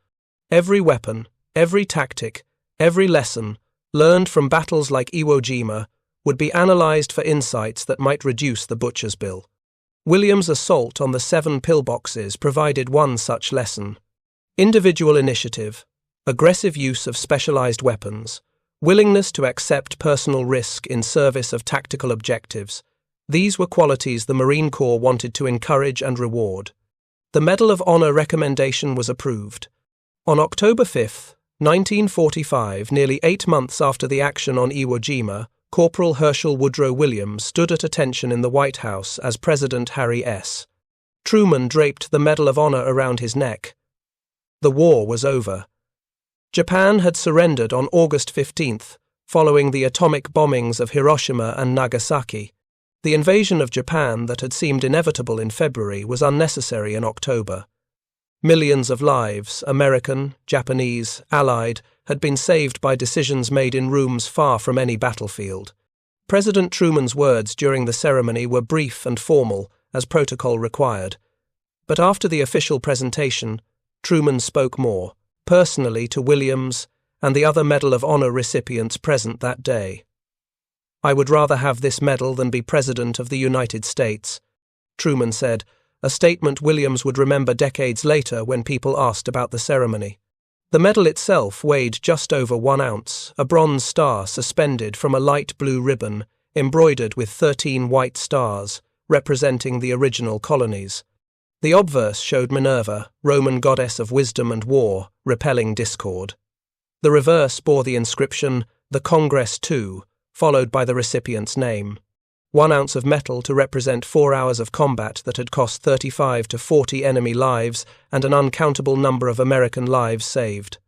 Every weapon, every tactic, every lesson, learned from battles like Iwo Jima, would be analyzed for insights that might reduce the butcher's bill. Williams' assault on the 7 pillboxes provided one such lesson. Individual initiative, aggressive use of specialized weapons, willingness to accept personal risk in service of tactical objectives. These were qualities the Marine Corps wanted to encourage and reward. The Medal of Honor recommendation was approved. On October 5, 1945, nearly 8 months after the action on Iwo Jima, Corporal Hershel Woodrow Williams stood at attention in the White House as President Harry S. Truman draped the Medal of Honor around his neck. The war was over. Japan had surrendered on August 15th, following the atomic bombings of Hiroshima and Nagasaki. The invasion of Japan that had seemed inevitable in February was unnecessary in October. Millions of lives, American, Japanese, Allied, had been saved by decisions made in rooms far from any battlefield. President Truman's words during the ceremony were brief and formal, as protocol required. But after the official presentation, Truman spoke more, personally to Williams and the other Medal of Honor recipients present that day. "I would rather have this medal than be President of the United States," Truman said, a statement Williams would remember decades later when people asked about the ceremony. The medal itself weighed just over 1 ounce, a bronze star suspended from a light blue ribbon, embroidered with 13 white stars, representing the original colonies. The obverse showed Minerva, Roman goddess of wisdom and war, repelling discord. The reverse bore the inscription, "The Congress 2", followed by the recipient's name. 1 ounce of metal to represent 4 hours of combat that had cost 35 to 40 enemy lives and an uncountable number of American lives saved.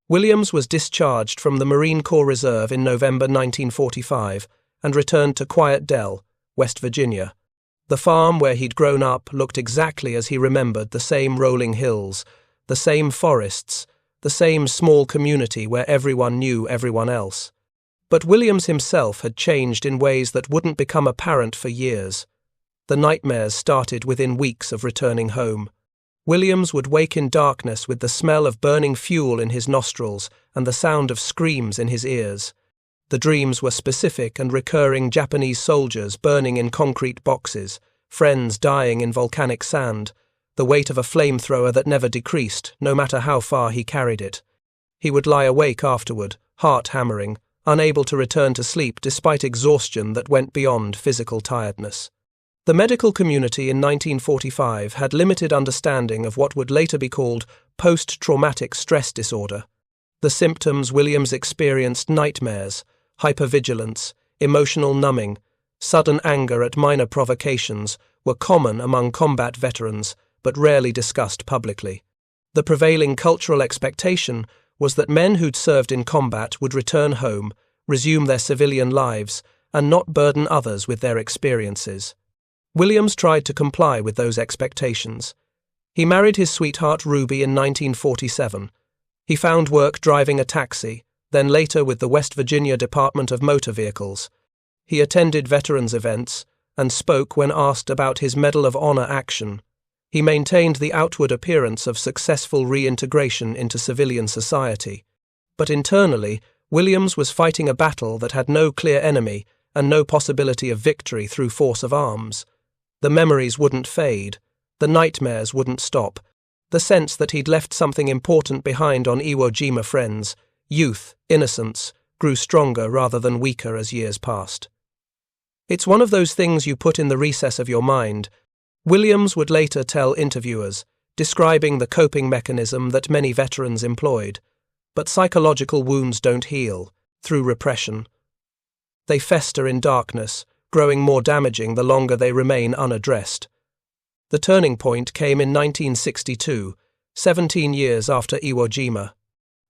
Williams was discharged from the Marine Corps Reserve in November 1945 and returned to Quiet Dell, West Virginia. The farm where he'd grown up looked exactly as he remembered: the same rolling hills, the same forests, the same small community where everyone knew everyone else. But Williams himself had changed in ways that wouldn't become apparent for years. The nightmares started within weeks of returning home. Williams would wake in darkness with the smell of burning fuel in his nostrils and the sound of screams in his ears. The dreams were specific and recurring: Japanese soldiers burning in concrete boxes, friends dying in volcanic sand, the weight of a flamethrower that never decreased, no matter how far he carried it. He would lie awake afterward, heart hammering, unable to return to sleep despite exhaustion that went beyond physical tiredness. The medical community in 1945 had limited understanding of what would later be called post-traumatic stress disorder. The symptoms Williams experienced: nightmares, hypervigilance, emotional numbing, sudden anger at minor provocations, were common among combat veterans, but rarely discussed publicly. The prevailing cultural expectation was that men who'd served in combat would return home, resume their civilian lives, and not burden others with their experiences. Williams tried to comply with those expectations. He married his sweetheart Ruby in 1947. He found work driving a taxi, then later with the West Virginia Department of Motor Vehicles. He attended veterans events and spoke when asked about his Medal of Honor action. He maintained the outward appearance of successful reintegration into civilian society. But internally, Williams was fighting a battle that had no clear enemy and no possibility of victory through force of arms. The memories wouldn't fade. The nightmares wouldn't stop. The sense that he'd left something important behind on Iwo Jima friends, youth, innocence, grew stronger rather than weaker as years passed. It's one of those things you put in the recess of your mind, Williams would later tell interviewers, describing the coping mechanism that many veterans employed. But psychological wounds don't heal through repression. They fester in darkness, growing more damaging the longer they remain unaddressed. The turning point came in 1962, 17 years after Iwo Jima.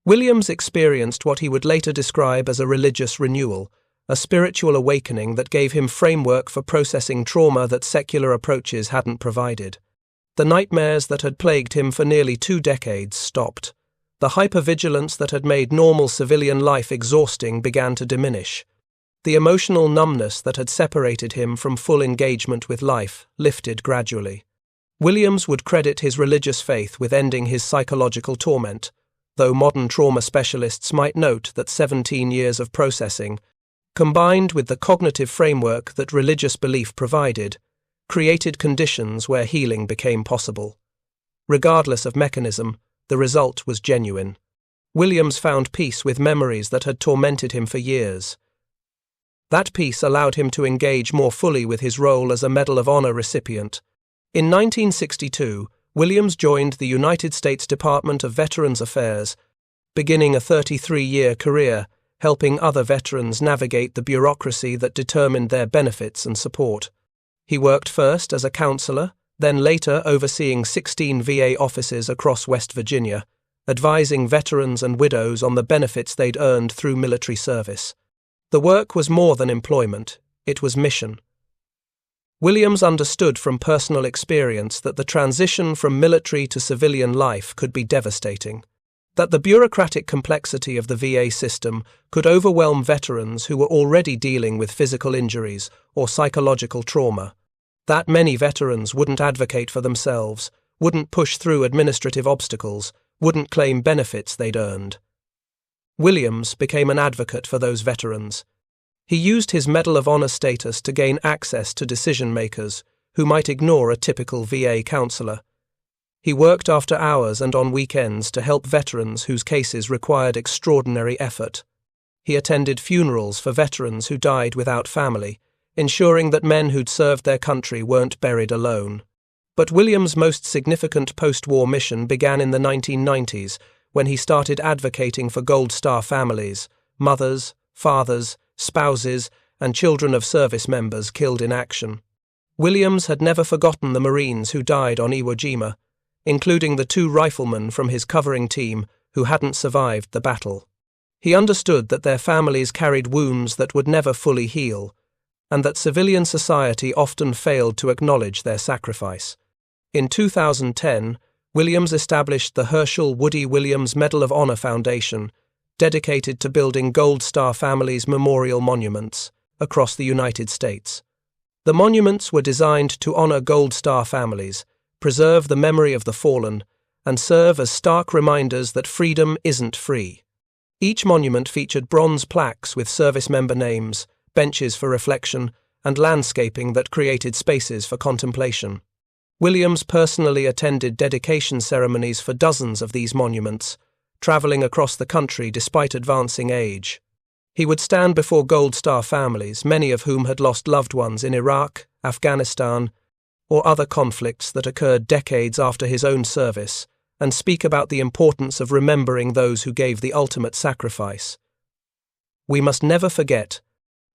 Williams experienced what he would later describe as a religious renewal, a spiritual awakening that gave him framework for processing trauma that secular approaches hadn't provided. The nightmares that had plagued him for nearly 2 decades stopped. The hypervigilance that had made normal civilian life exhausting began to diminish. The emotional numbness that had separated him from full engagement with life lifted gradually. Williams would credit his religious faith with ending his psychological torment, though modern trauma specialists might note that 17 years of processing, combined with the cognitive framework that religious belief provided, created conditions where healing became possible. Regardless of mechanism, the result was genuine. Williams found peace with memories that had tormented him for years. That peace allowed him to engage more fully with his role as a Medal of Honor recipient. In 1962, Williams joined the United States Department of Veterans Affairs, beginning a 33-year career helping other veterans navigate the bureaucracy that determined their benefits and support. He worked first as a counselor, then later overseeing 16 VA offices across West Virginia, advising veterans and widows on the benefits they'd earned through military service. The work was more than employment, it was mission. Williams understood from personal experience that the transition from military to civilian life could be devastating, that the bureaucratic complexity of the VA system could overwhelm veterans who were already dealing with physical injuries or psychological trauma, that many veterans wouldn't advocate for themselves, wouldn't push through administrative obstacles, wouldn't claim benefits they'd earned. Williams became an advocate for those veterans. He used his Medal of Honor status to gain access to decision-makers who might ignore a typical VA counselor. He worked after hours and on weekends to help veterans whose cases required extraordinary effort. He attended funerals for veterans who died without family, ensuring that men who'd served their country weren't buried alone. But Williams' most significant post-war mission began in the 1990s, when he started advocating for Gold Star families, mothers, fathers, spouses, and children of service members killed in action. Williams had never forgotten the Marines who died on Iwo Jima, including the 2 riflemen from his covering team who hadn't survived the battle. He understood that their families carried wounds that would never fully heal, and that civilian society often failed to acknowledge their sacrifice. In 2010, Williams established the Hershel Woodrow Williams Medal of Honor Foundation, dedicated to building Gold Star families' memorial monuments across the United States. The monuments were designed to honor Gold Star families, preserve the memory of the fallen, and serve as stark reminders that freedom isn't free. Each monument featured bronze plaques with service member names, benches for reflection, and landscaping that created spaces for contemplation. Williams personally attended dedication ceremonies for dozens of these monuments, traveling across the country despite advancing age. He would stand before Gold Star families, many of whom had lost loved ones in Iraq, Afghanistan, or other conflicts that occurred decades after his own service, and speak about the importance of remembering those who gave the ultimate sacrifice. "We must never forget,"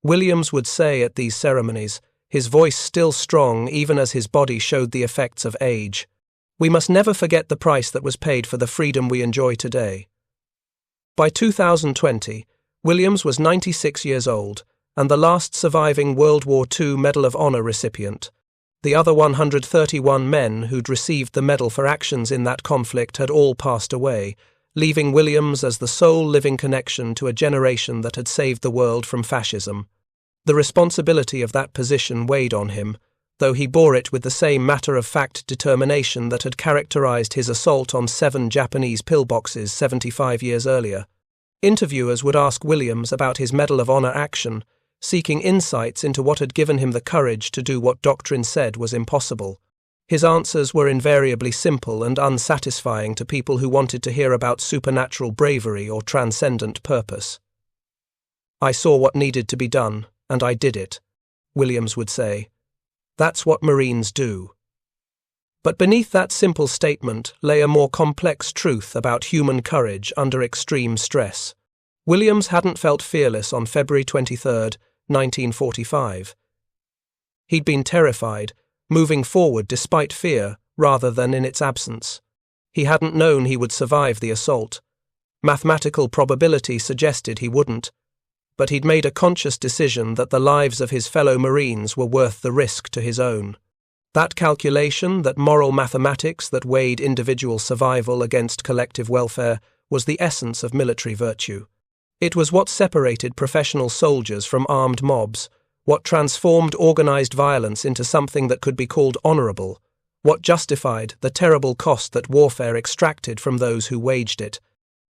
Williams would say at these ceremonies, his voice still strong even as his body showed the effects of age. "We must never forget the price that was paid for the freedom we enjoy today." By 2020, Williams was 96 years old and the last surviving World War II Medal of Honor recipient. The other 131 men who'd received the medal for actions in that conflict had all passed away, leaving Williams as the sole living connection to a generation that had saved the world from fascism. The responsibility of that position weighed on him, though he bore it with the same matter-of-fact determination that had characterized his assault on 7 Japanese pillboxes 75 years earlier. Interviewers would ask Williams about his Medal of Honor action, seeking insights into what had given him the courage to do what doctrine said was impossible. His answers were invariably simple and unsatisfying to people who wanted to hear about supernatural bravery or transcendent purpose. "I saw what needed to be done, and I did it," Williams would say. "That's what Marines do." But beneath that simple statement lay a more complex truth about human courage under extreme stress. Williams hadn't felt fearless on February 23, 1945. He'd been terrified, moving forward despite fear rather than in its absence. He hadn't known he would survive the assault. Mathematical probability suggested he wouldn't, but he'd made a conscious decision that the lives of his fellow Marines were worth the risk to his own. That calculation, that moral mathematics that weighed individual survival against collective welfare, was the essence of military virtue. It was what separated professional soldiers from armed mobs, what transformed organized violence into something that could be called honorable, what justified the terrible cost that warfare extracted from those who waged it.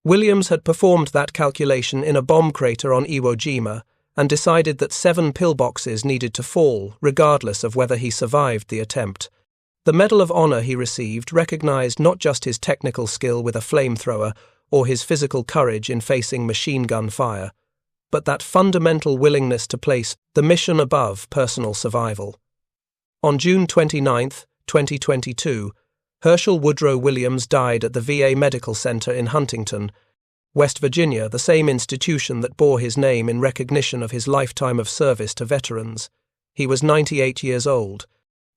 Williams had performed that calculation in a bomb crater on Iwo Jima and decided that 7 pillboxes needed to fall, regardless of whether he survived the attempt. The Medal of Honor he received recognized not just his technical skill with a flamethrower or his physical courage in facing machine gun fire, but that fundamental willingness to place the mission above personal survival. On June 29, 2022, Hershel Woodrow Williams died at the VA Medical Center in Huntington, West Virginia, the same institution that bore his name in recognition of his lifetime of service to veterans. He was 98 years old.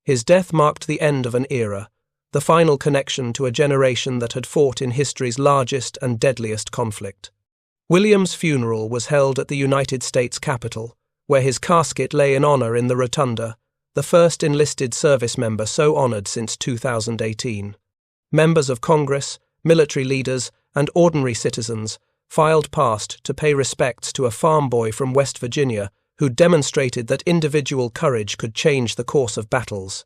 His death marked the end of an era, the final connection to a generation that had fought in history's largest and deadliest conflict. Williams' funeral was held at the United States Capitol, where his casket lay in honor in the rotunda, the first enlisted service member so honored since 2018. Members of Congress, military leaders, and ordinary citizens filed past to pay respects to a farm boy from West Virginia who demonstrated that individual courage could change the course of battles.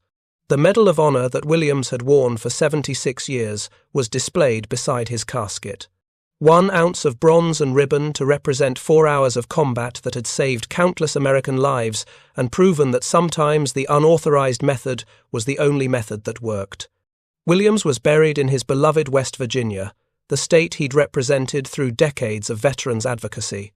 The Medal of Honor that Williams had worn for 76 years was displayed beside his casket. 1 ounce of bronze and ribbon to represent 4 hours of combat that had saved countless American lives and proven that sometimes the unauthorized method was the only method that worked. Williams was buried in his beloved West Virginia, the state he'd represented through decades of veterans' advocacy.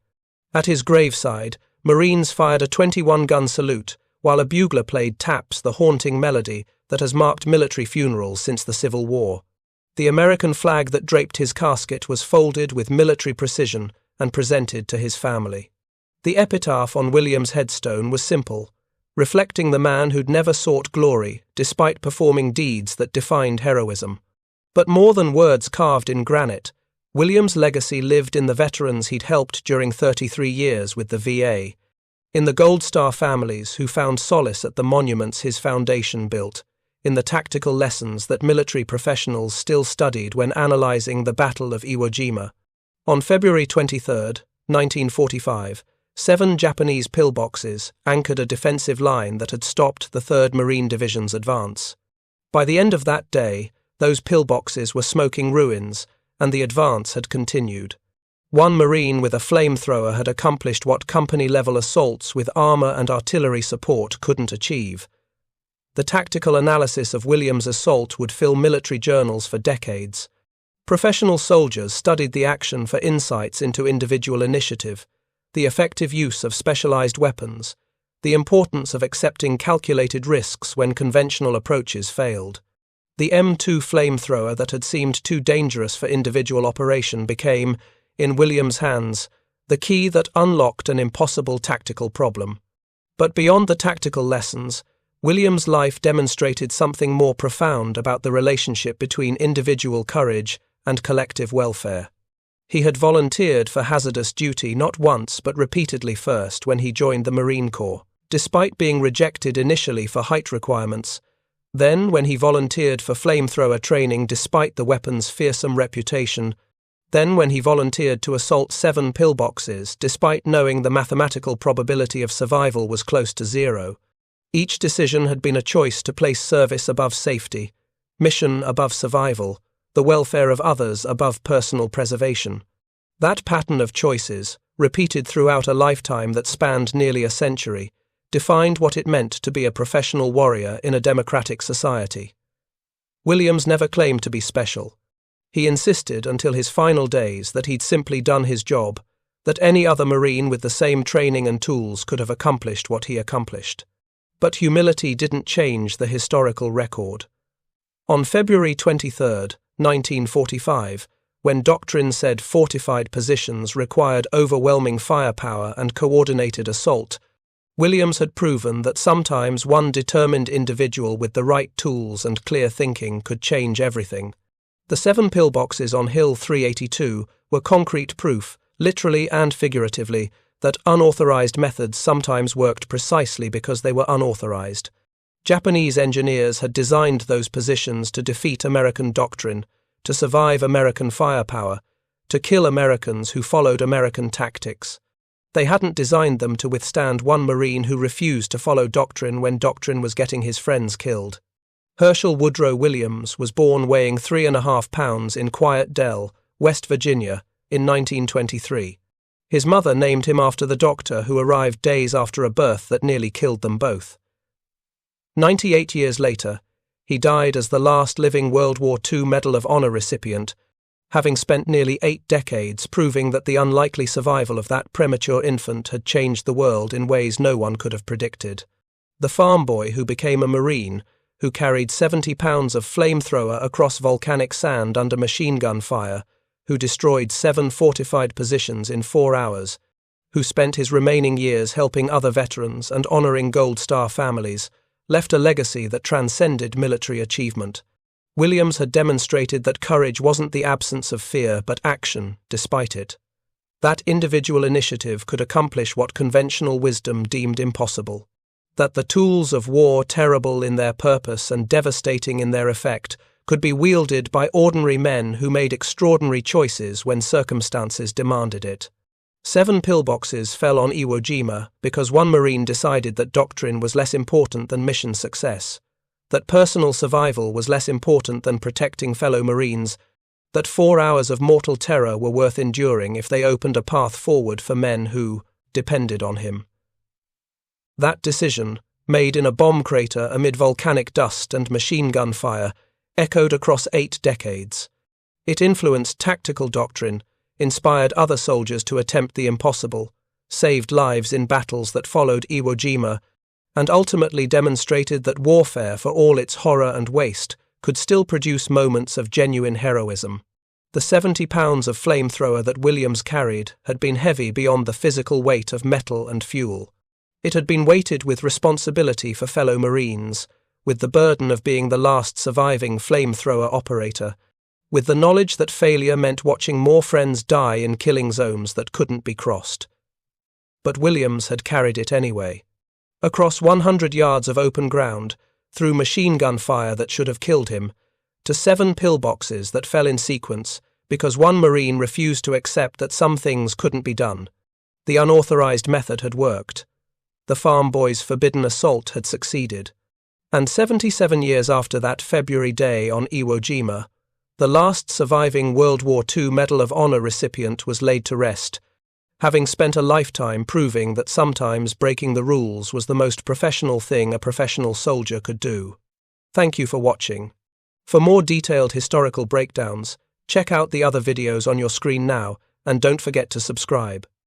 At his graveside, Marines fired a 21-gun salute, while a bugler played taps the haunting melody that has marked military funerals since the Civil War. The American flag that draped his casket was folded with military precision and presented to his family. The epitaph on Williams' headstone was simple, reflecting the man who'd never sought glory despite performing deeds that defined heroism. But more than words carved in granite, Williams' legacy lived in the veterans he'd helped during 33 years with the VA, in the Gold Star families who found solace at the monuments his foundation built, in the tactical lessons that military professionals still studied when analyzing the Battle of Iwo Jima. On February 23, 1945, 7 Japanese pillboxes anchored a defensive line that had stopped the 3rd Marine Division's advance. By the end of that day, those pillboxes were smoking ruins, and the advance had continued. One Marine with a flamethrower had accomplished what company-level assaults with armor and artillery support couldn't achieve. The tactical analysis of Williams' assault would fill military journals for decades. Professional soldiers studied the action for insights into individual initiative, the effective use of specialized weapons, the importance of accepting calculated risks when conventional approaches failed. The M2 flamethrower that had seemed too dangerous for individual operation became, in Williams' hands, the key that unlocked an impossible tactical problem. But beyond the tactical lessons, Williams' life demonstrated something more profound about the relationship between individual courage and collective welfare. He had volunteered for hazardous duty not once but repeatedly, first when he joined the Marine Corps, despite being rejected initially for height requirements, then when he volunteered for flamethrower training despite the weapon's fearsome reputation, then when he volunteered to assault 7 pillboxes despite knowing the mathematical probability of survival was close to 0. Each decision had been a choice to place service above safety, mission above survival, the welfare of others above personal preservation. That pattern of choices, repeated throughout a lifetime that spanned nearly a century, defined what it meant to be a professional warrior in a democratic society. Williams never claimed to be special. He insisted until his final days that he'd simply done his job, that any other Marine with the same training and tools could have accomplished what he accomplished. But humility didn't change the historical record. On February 23, 1945, when doctrine said fortified positions required overwhelming firepower and coordinated assault, Williams had proven that sometimes one determined individual with the right tools and clear thinking could change everything. The 7 pillboxes on Hill 382 were concrete proof, literally and figuratively, that unauthorized methods sometimes worked precisely because they were unauthorized. Japanese engineers had designed those positions to defeat American doctrine, to survive American firepower, to kill Americans who followed American tactics. They hadn't designed them to withstand one Marine who refused to follow doctrine when doctrine was getting his friends killed. Hershel Woodrow Williams was born weighing 3.5 pounds in Quiet Dell, West Virginia, in 1923. His mother named him after the doctor who arrived days after a birth that nearly killed them both. 98 years later, he died as the last living World War II Medal of Honor recipient, having spent nearly 8 decades proving that the unlikely survival of that premature infant had changed the world in ways no one could have predicted. The farm boy who became a Marine, who carried 70 pounds of flamethrower across volcanic sand under machine gun fire, who destroyed 7 fortified positions in 4 hours, who spent his remaining years helping other veterans and honoring Gold Star families, left a legacy that transcended military achievement. Williams had demonstrated that courage wasn't the absence of fear but action, despite it. That individual initiative could accomplish what conventional wisdom deemed impossible. That the tools of war, terrible in their purpose and devastating in their effect, could be wielded by ordinary men who made extraordinary choices when circumstances demanded it. 7 pillboxes fell on Iwo Jima because one Marine decided that doctrine was less important than mission success, that personal survival was less important than protecting fellow Marines, that 4 hours of mortal terror were worth enduring if they opened a path forward for men who depended on him. That decision, made in a bomb crater amid volcanic dust and machine gun fire, echoed across 8 decades. It influenced tactical doctrine, inspired other soldiers to attempt the impossible, saved lives in battles that followed Iwo Jima, and ultimately demonstrated that warfare, for all its horror and waste, could still produce moments of genuine heroism. The 70 pounds of flamethrower that Williams carried had been heavy beyond the physical weight of metal and fuel. It had been weighted with responsibility for fellow Marines, with the burden of being the last surviving flamethrower operator, with the knowledge that failure meant watching more friends die in killing zones that couldn't be crossed. But Williams had carried it anyway. Across 100 yards of open ground, through machine gun fire that should have killed him, to 7 pillboxes that fell in sequence because one Marine refused to accept that some things couldn't be done. The unauthorized method had worked. The farm boy's forbidden assault had succeeded. And 77 years after that February day on Iwo Jima, the last surviving World War II Medal of Honor recipient was laid to rest, having spent a lifetime proving that sometimes breaking the rules was the most professional thing a professional soldier could do. Thank you for watching. For more detailed historical breakdowns, check out the other videos on your screen now, and don't forget to subscribe.